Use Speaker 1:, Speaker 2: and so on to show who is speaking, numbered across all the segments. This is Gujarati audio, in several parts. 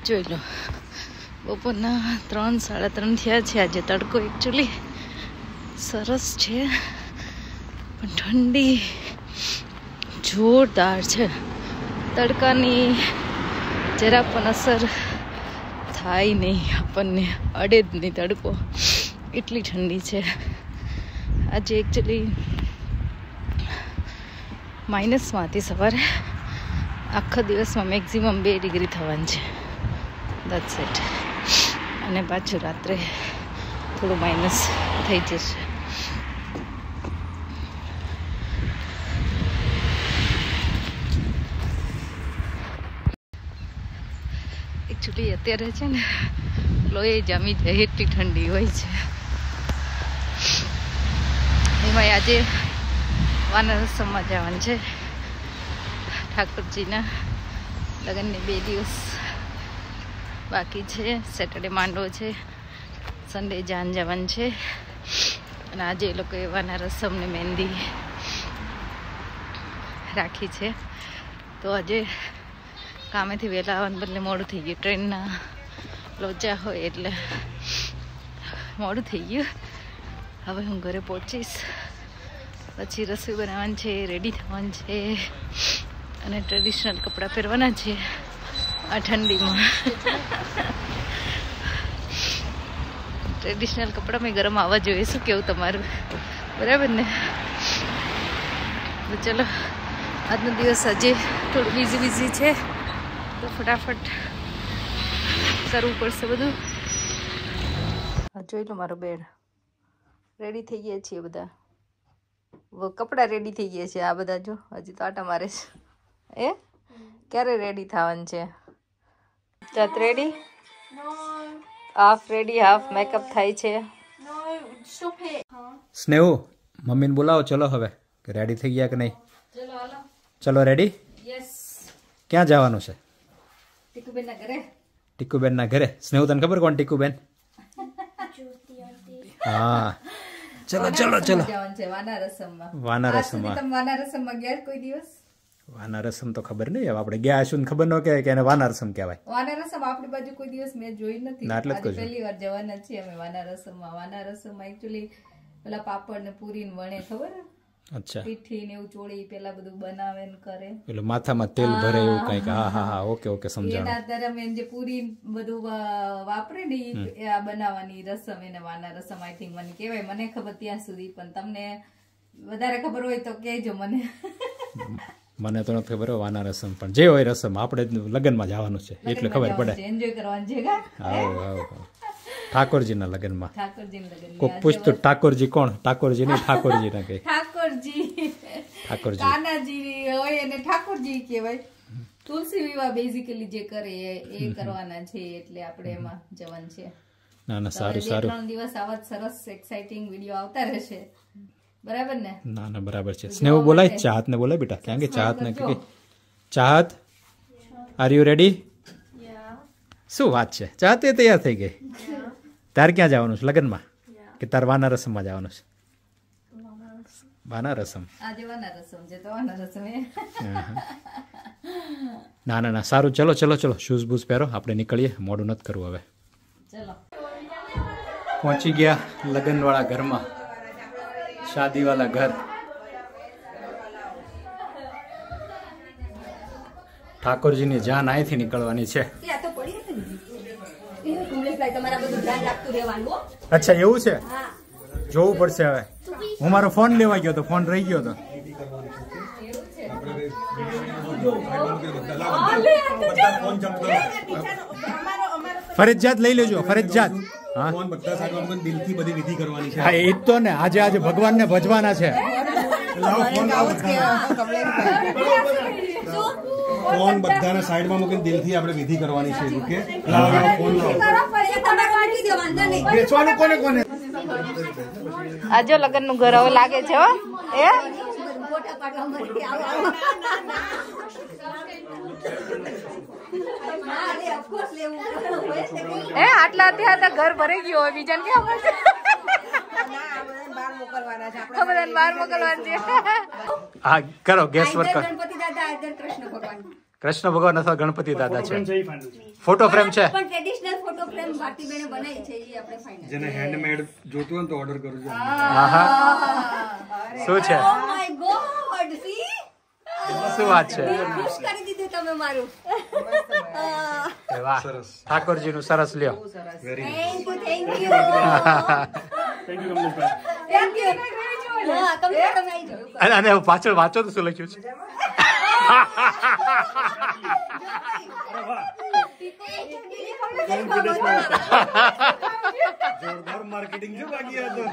Speaker 1: જોઈ લો બપોરના 3 સાડા 3 થયા છે. આજે તડકો એકચ્યુઅલી સરસ છે પણ ઠંડી જોરદાર છે. તડકાની જરા પણ અસર થાય નહીં, આપણને અડે જ નહીં તડકો, એટલી ઠંડી છે. આજે એકચ્યુઅલી માઇનસમાં હતી સવારે. આખા દિવસમાં મેક્સિમમ 2 ડિગ્રી થવાનું છે. That's it. અને પાછું રાત્રે થોડું માઇનસ થઈ જશે. એકચ્યુઅલી અત્યારે છે ને લોહી જામી જાય એટલી ઠંડી હોય છે. એમાં આજે વાનરસમમાં જવાનું છે. ઠાકોરજીના લગ્નને 2 દિવસ બાકી છે. સેટરડે માંડવો છે, સન્ડે જાન જવાનું છે. અને આજે એ લોકોએ વાનરસમ ને મહેંદી રાખી છે. તો આજે કામેથી વહેલા આવવાનું બદલે મોડું થઈ ગયું. ટ્રેનના લોચા હોય એટલે મોડું થઈ ગયું. હવે હું ઘરે પહોંચીશ, પછી રસોઈ બનાવવાની છે, રેડી થવાનું છે અને ટ્રેડિશનલ કપડાં પહેરવાના છે આ ઠંડીમાં. ટ્રેડિશનલ કપડાં મેં ગરમ આવવા જોઈએ. શું કેવું તમારું? બરાબર ને? તો ચલો, આજનો દિવસ આજે થોડું બિઝી છે તો ફટાફટ કરવું પડશે બધું. જોઈ લો મારો બેડ રેડી થઈ ગયા છીએ બધા. કપડાં રેડી થઈ ગયા છે આ બધા. જો હજી તો આટા મારે છે. એ ક્યારે રેડી થવાનું છે? ચાત ready, half ready, half makeup થાય છે.
Speaker 2: સ્નેહુ, મમ્મીને બોલાવો. ચલો હવે રેડી થઈ ગયા કે નહીં? ચલો રેડી.
Speaker 1: યસ.
Speaker 2: ક્યાં જવાનું છે?
Speaker 1: ટીકુબેન ના ઘરે.
Speaker 2: ટીકુબેન ના ઘરે. સ્નેહુ, તને ખબર કોણ ટીકુબેન? હા, ચલો ચલો ચલો.
Speaker 1: વાનારસમમાં ગયા કોઈ દિવસ?
Speaker 2: વાનારસમ તો ખબર નહીં. હવે આપણે ગયા હશું ને ખબર ન કહેવાય કે એને વાનારસમ કહેવાય.
Speaker 1: વાનારસમ આપણી બાજુ કોઈ દિવસ મેં જોઈ નથી.
Speaker 2: ના, એટલે જ કહું છું.
Speaker 1: પહેલી વાર જવાના છીએ અમે વાનારસમમાં. વાનારસમમાં એકચ્યુઅલી પેલા પાપડ ને પૂરી ને વણે, ખબર?
Speaker 2: અચ્છા.
Speaker 1: પીઠી ને એવું ચોળી પેલા બધું બનાવે ને કરે.
Speaker 2: પેલું માથામાં તેલ ભરે એવું કંઈક. હા હા હા, ઓકે ઓકે, સમજાણું.
Speaker 1: એના દરમિયાન જે પૂરી બધું વાપરે ને આ બનાવવાની રસમ, એને વાનારસમ આઈ થિંક મને કહેવાય. મને ખબર ત્યાં સુધી, પણ તમને વધારે ખબર હોય તો કહેજો મને.
Speaker 2: મને તો નથી ખબર વાનારસમ, પણ જે હોય રસમ, આપણે લગ્નમાં જવાનું છે એટલે ખબર પડે.
Speaker 1: એન્જોય કરવાનું છે.
Speaker 2: ઠાકોરજીના લગ્નમાં.
Speaker 1: ઠાકોરજીના લગ્ન.
Speaker 2: કોક પૂછતું ઠાકોરજી કોણ? ઠાકોરજી નહીં, ઠાકોરજી ના કહે.
Speaker 1: ઠાકોરજી કાનાજી હોય અને ઠાકોરજી કહેવાય. તુલસી વિવાહ બેઝિકલી જે કરે એ કરવાના છે એટલે આપણે એમાં જવાનું છે.
Speaker 2: ના ના, સારું સારું.
Speaker 1: 3 દિવસ આવા સરસ એક્સાઇટિંગ વિડીયો આવતા રહેશે. બરાબર ને?
Speaker 2: ના ના, બરાબર છે. સ્નેહુ બોલાય, ચાહત ને બોલાય બેટા. ક્યાં કે ચાહત ને કે ચાહત, આર યુ રેડી? શું વાત છે? ચાહત એ તૈયાર થઈ ગઈ. તાર ક્યાં જવાનું છે લગ્નમાં? કે તાર વાનારસમમાં જવાનું છે? વાનારસમ.
Speaker 1: આજે વાનારસમ છે તો વાનારસમ.
Speaker 2: ના ના ના, સારું. ચલો ચલો ચલો, શૂઝ બૂઝ પહેરો, આપણે નીકળીએ. મોડું નથી કરવું હવે.
Speaker 1: ચલો.
Speaker 2: પહોંચી ગયા લગ્નવાળા ઘરમાં. શાદીવાલા ઘર. ઠાકોરજીની જાન અહીંથી નીકળવાની છે. અચ્છા, એવું છે? જોવું પડશે હવે. હું મારો ફોન લેવા ગયો તો, ફોન રહી ગયો તો. ફરજિયાત લઈ લેજો, ફરજિયાત. હા, દિલથી બધી વિધિ કરવાની છે. હા, એ જ તો ને. આજે ભગવાનને ભજવાના છે.
Speaker 3: ફોન બધાને સાઈડમાં મૂકીને દિલથી આપણે વિધિ કરવાની છે. ઓકે, બેસવાનું કોને કોને?
Speaker 1: આજો લગ્ન નું ઘર હવે લાગે છે. હો એ આટલા ત્યાં ઘર ભરાઈ ગયો હોય. બીજાને કેમ બહાર મોકલવાના છે?
Speaker 2: હા, કરો ગેસ પર.
Speaker 4: ગણપતિ દાદા, કૃષ્ણ ભગવાન.
Speaker 2: કૃષ્ણ ભગવાન અથવા ગણપતિ દાદા છે.
Speaker 4: છે એ ફાઇનલ છે.
Speaker 2: ફોટો ફ્રેમ છે.
Speaker 5: પણ ટ્રેડિશનલ ફોટો ફ્રેમ ભારતીબેને બનાવી છે એ આપણે ફાઇનલ.
Speaker 3: જેને હેન્ડમેડ જોતું હોય ને તો ઓર્ડર કરજો.
Speaker 2: આહા શું છે?
Speaker 5: ઓ માય ગોડ સી
Speaker 2: શું વાત છે?
Speaker 5: ખુશ કરી દીધું તમે મારું.
Speaker 2: વાહ ઠાકોરજી નું સરસ લ્યો.
Speaker 3: Very
Speaker 5: thank you
Speaker 4: thank you Kamleshbhai.
Speaker 5: Thank you હા તમે આવી જાઓ.
Speaker 2: અને પાછળ વાંચો તો શું લખ્યું છે?
Speaker 3: જોરદાર માર્કેટિંગ છે બાકી આ તો.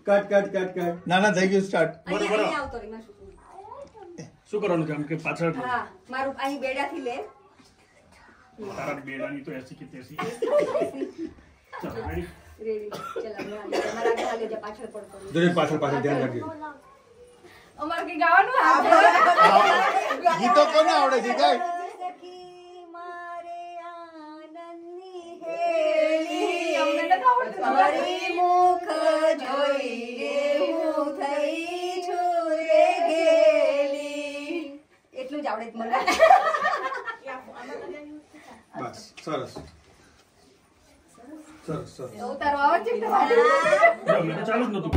Speaker 3: કટ ના ના થઈ ગયું સ્ટાર્ટ.
Speaker 4: શું કરવાનું છે આમ કે પાછળ
Speaker 5: હા મારું અહીં બેડાથી લે.
Speaker 4: તારા બેડાની તો 80 કે 83. ચાલો રેડી.
Speaker 5: રેડી ચલ તમારા આગળ હાલે જા પાછળ પડતો.
Speaker 3: જોડે પાછળ ધ્યાન રાખજો.
Speaker 5: અમાર કે ગાવાનું
Speaker 3: ગીતો કોને આવડે છે ગાય?
Speaker 5: સખી મારે આનંદની હેલી અમને ન આવડતું. મારી મુખ જોઈને હું થઈ છું રે ગેલી. એટલું જ આવડે છે મને.
Speaker 3: બસ સરસ સરસ સરસ.
Speaker 5: ઉતારો આવે છે તમારે.
Speaker 4: મેં તો ચાલુ જ નતું.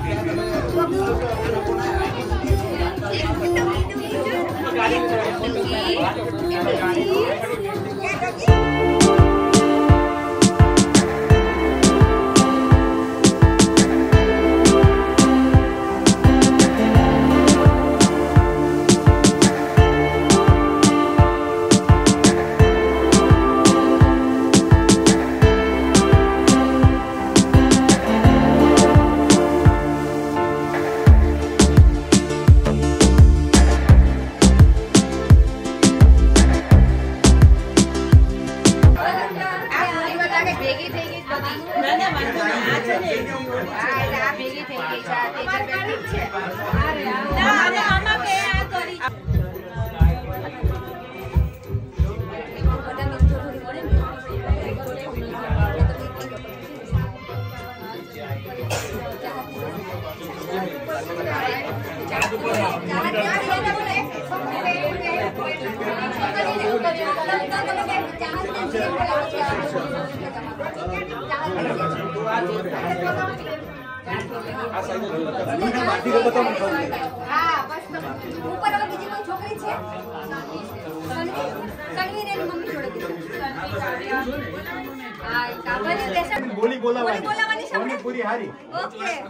Speaker 3: બોલી બોલાવાની સૌની પૂરી હારી.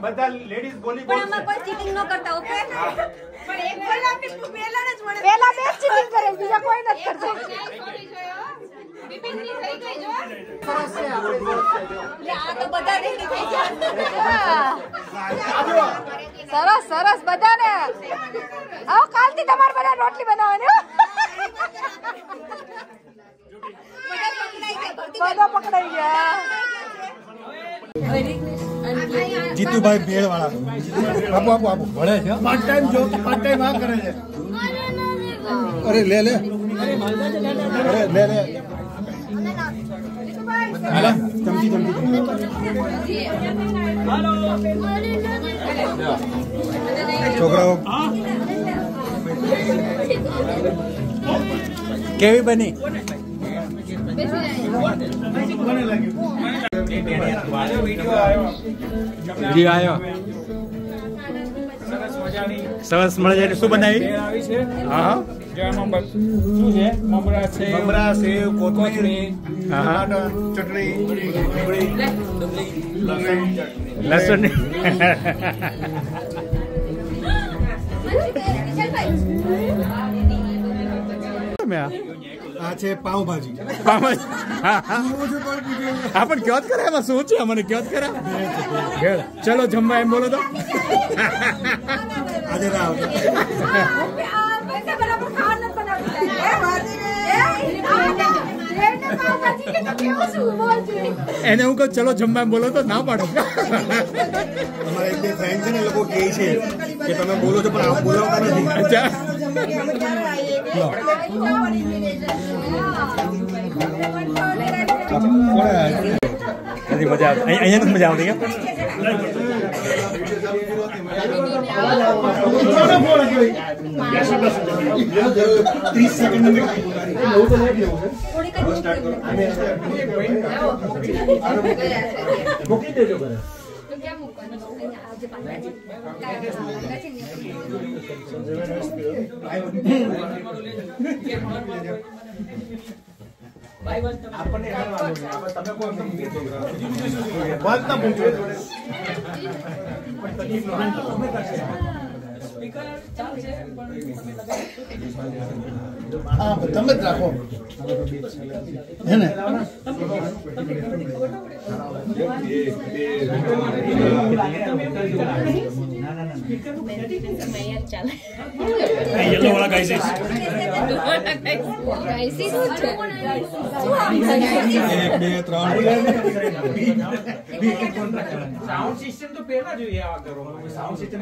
Speaker 3: બધા લેડીઝ બોલી
Speaker 5: પણ આમાં કોઈ ચીટિંગ ન કરતા. ઓકે પણ એક પહેલા કે તું પહેલા જ મને
Speaker 1: પેલા બે ચીટિંગ કરે બીજા કોઈ નથી કરતો.
Speaker 5: આ તો બધા રેડી થઈ ગયા.
Speaker 1: સરસ સરસ બધાને આવો કાલથી તમારે બધા રોટલી બનાવવાની. બધા પકડાઈ ગયા.
Speaker 3: જીતુભાઈ ભેળ વાળા આપો ભળે છે. પાર્ટ ટાઈમ જો પાર્ટ ટાઈમ આ કરે છે. અરે લે લે અરે લે લે હાલા ચમચી છોકરાઓ
Speaker 2: કેવી બની? વિડીયો આવ્યો સરસ મળે છે. શું બનાવી? હા
Speaker 3: મમરા સેવ કોથમીર ટમાટર ચટણી
Speaker 2: લસણ
Speaker 3: આ છે પાવભાજી.
Speaker 2: હા પણ ક્યાં જ કરે એમાં શું છે? મને ક્યાં જ કરે. ચલો જમવા એમ બોલો તો.
Speaker 3: આજે ના આવતો.
Speaker 2: એને હું કહું ચલો જમવા એમ બોલો તો ના પાડો.
Speaker 3: અમારા એક બે ફ્રેન્ડ છે ને, એ લોકો કહે છે કે તમે બોલો છો પણ બોલાવતા નથી.
Speaker 2: અચ્છા નથી મજા આવતી અહીંયા નથી મજા આવતી
Speaker 3: તમે જ રાખો હે ને
Speaker 4: येलो वाला गाइस
Speaker 3: એક બે ત્રણ
Speaker 6: સાઉન્ડ સિસ્ટમ તો પહેલા જોઈએ આ કરો સાઉન્ડ સિસ્ટમ